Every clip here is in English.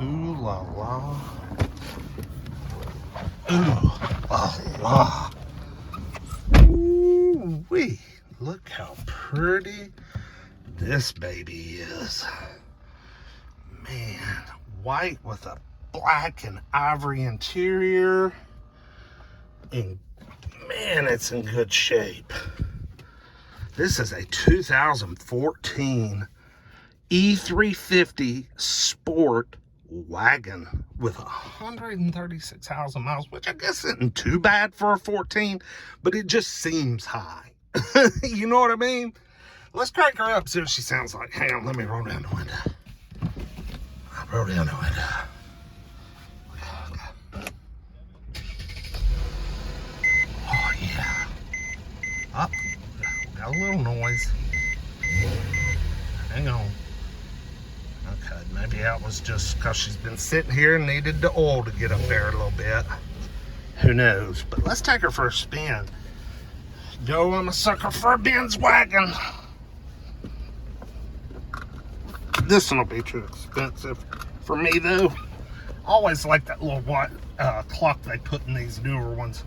Ooh la la. Ooh la la. Ooh wee. Look how pretty this baby is. Man, white with a black and ivory interior. And man, it's in good shape. This is a 2014 E350 Sport wagon with 136,000 miles, which I guess isn't too bad for a 14, but it just seems high. You know what I mean? Let's crank her up, see what she sounds like. Hang on, let me roll down the window. I'll roll down the window. Oh, yeah. Up. Got a little noise. Hang on. Okay, maybe that was just because she's been sitting here and needed the oil to get up there a little bit. Who knows? But let's take her for a spin. Yo, I'm a sucker for a Benz wagon. This one will be too expensive for me, though. Always like that little white clock they put in these newer ones.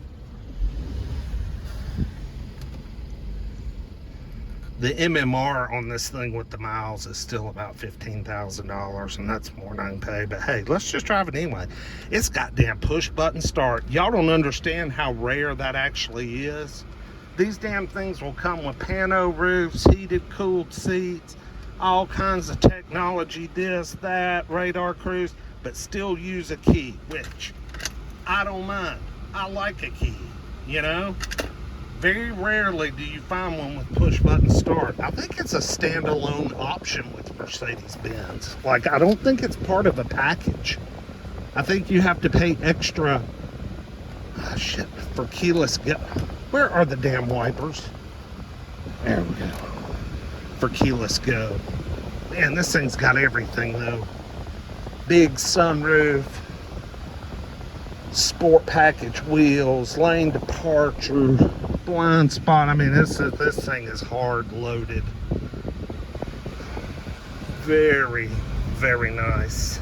The MMR on this thing with the miles is still about $15,000, and that's more than I can pay. But hey, let's just drive it anyway. It's got damn push button start. Y'all don't understand how rare that actually is. These damn things will come with pano roofs, heated, cooled seats, all kinds of technology, this, that, radar cruise, but still use a key, which I don't mind. I like a key, you know? Very rarely do you find one with push button start. I think it's a standalone option with Mercedes Benz. Like, I don't think it's part of a package. I think you have to pay extra for keyless go. Where are the damn wipers? There we go. For keyless go. Man, this thing's got everything though. Big sunroof, sport package wheels, lane departure, blind spot. I mean, this thing is hard loaded. Very, very nice.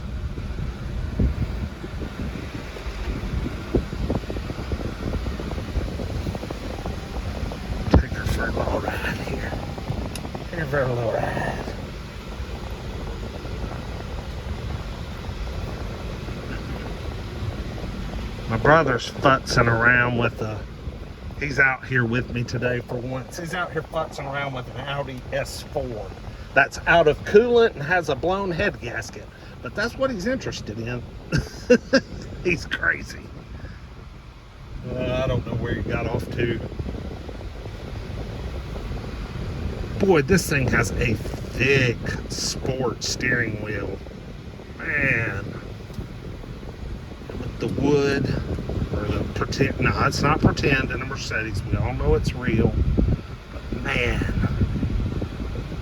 Take her for a little ride here. Take her for a little ride. My brother's futzing around with he's out here with me today for once. He's out here futzing around with an Audi S4 that's out of coolant and has a blown head gasket. But that's what he's interested in. He's crazy. I don't know where he got off to. Boy, this thing has a thick sport steering wheel. Man. The wood, or the pretend, no, it's not pretend in a Mercedes. We all know it's real. But man,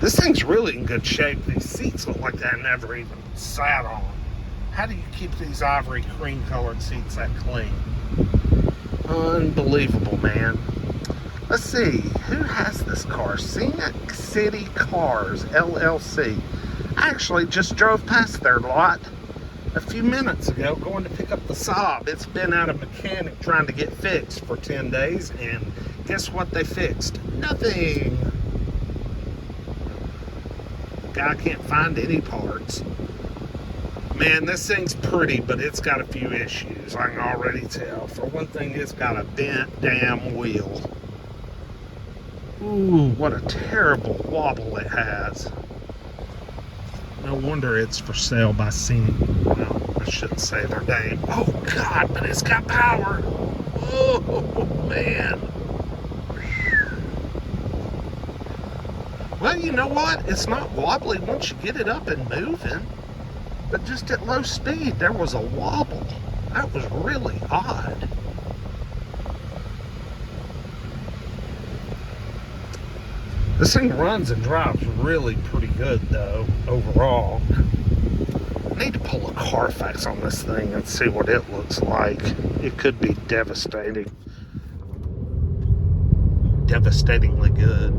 this thing's really in good shape. These seats look like I never even sat on. How do you keep these ivory cream colored seats that clean? Unbelievable, man. Let's see, who has this car? Scenic City Cars, LLC. I actually just drove past their lot a few minutes ago going to pick up the Saab. It's been out of mechanic trying to get fixed for 10 days, and guess what they fixed? Nothing. Guy can't find any parts. Man, this thing's pretty, but it's got a few issues. I can already tell. For one thing, it's got a bent damn wheel. Ooh, what a terrible wobble it has. No wonder it's for sale by Scenic. Well, I shouldn't say their name. Oh, God, but it's got power. Oh, man. Well, you know what? It's not wobbly once you get it up and moving. But just at low speed, there was a wobble. That was really odd. This thing runs and drives really pretty good, though, overall. I need to pull a Carfax on this thing and see what it looks like. It could be devastating. Devastatingly good.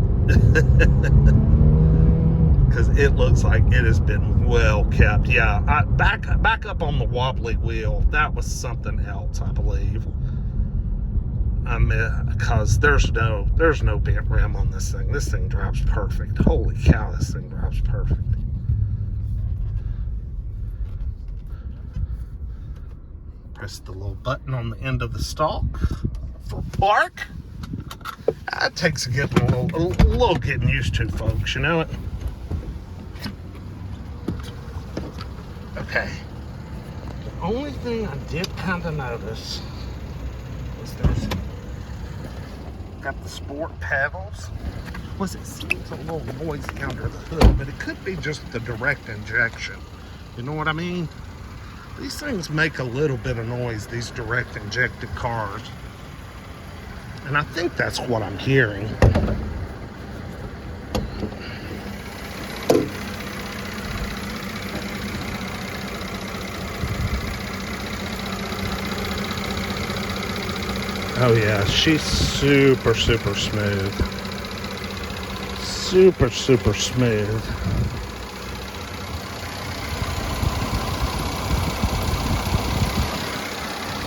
because it looks like it has been well kept. Yeah, back up on the wobbly wheel. That was something else, I believe. Because there's no bent rim on this thing. This thing drives perfect. Holy cow, this thing drives perfect. Press the little button on the end of the stalk for park. That takes a little getting used to, folks. You know it. Okay. The only thing I did kind of notice is there's got the sport pedals. It seems a little noisy under the hood, but it could be just the direct injection. You know what I mean? These things make a little bit of noise, these direct injected cars. And I think that's what I'm hearing. Oh yeah, she's super smooth. Super smooth.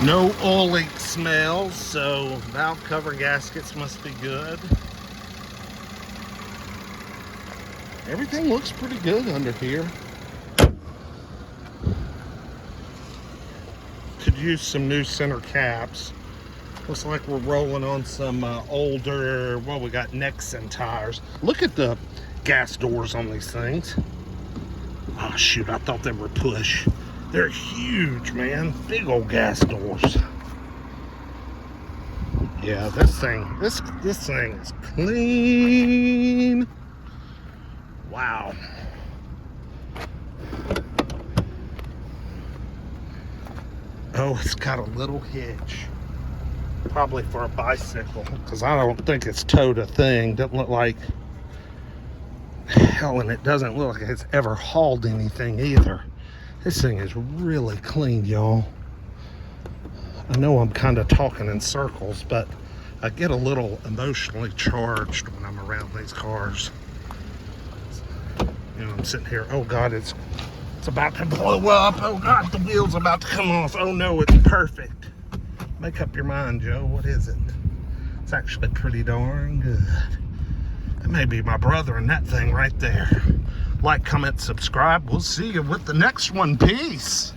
No oil leak smells, so valve cover gaskets must be good. Everything looks pretty good under here. Could use some new center caps. Looks like we're rolling on some older, well, we got Nexen tires. Look at the gas doors on these things. Oh shoot, I thought they were push. They're huge, man. Big old gas doors. Yeah, this thing is clean. Wow. Oh, it's got a little hitch. Probably for a bicycle, because I don't think it's towed a thing. Doesn't look like hell, and it doesn't look like it's ever hauled anything either. This thing is really clean, y'all. I know I'm kind of talking in circles, but I get a little emotionally charged when I'm around these cars. You know, I'm sitting here, oh God, it's about to blow up. Oh God, the wheel's about to come off. Oh no, it's perfect. Make up your mind, Joe. What is it? It's actually pretty darn good. That may be my brother in that thing right there. Like, comment, subscribe. We'll see you with the next one. Peace.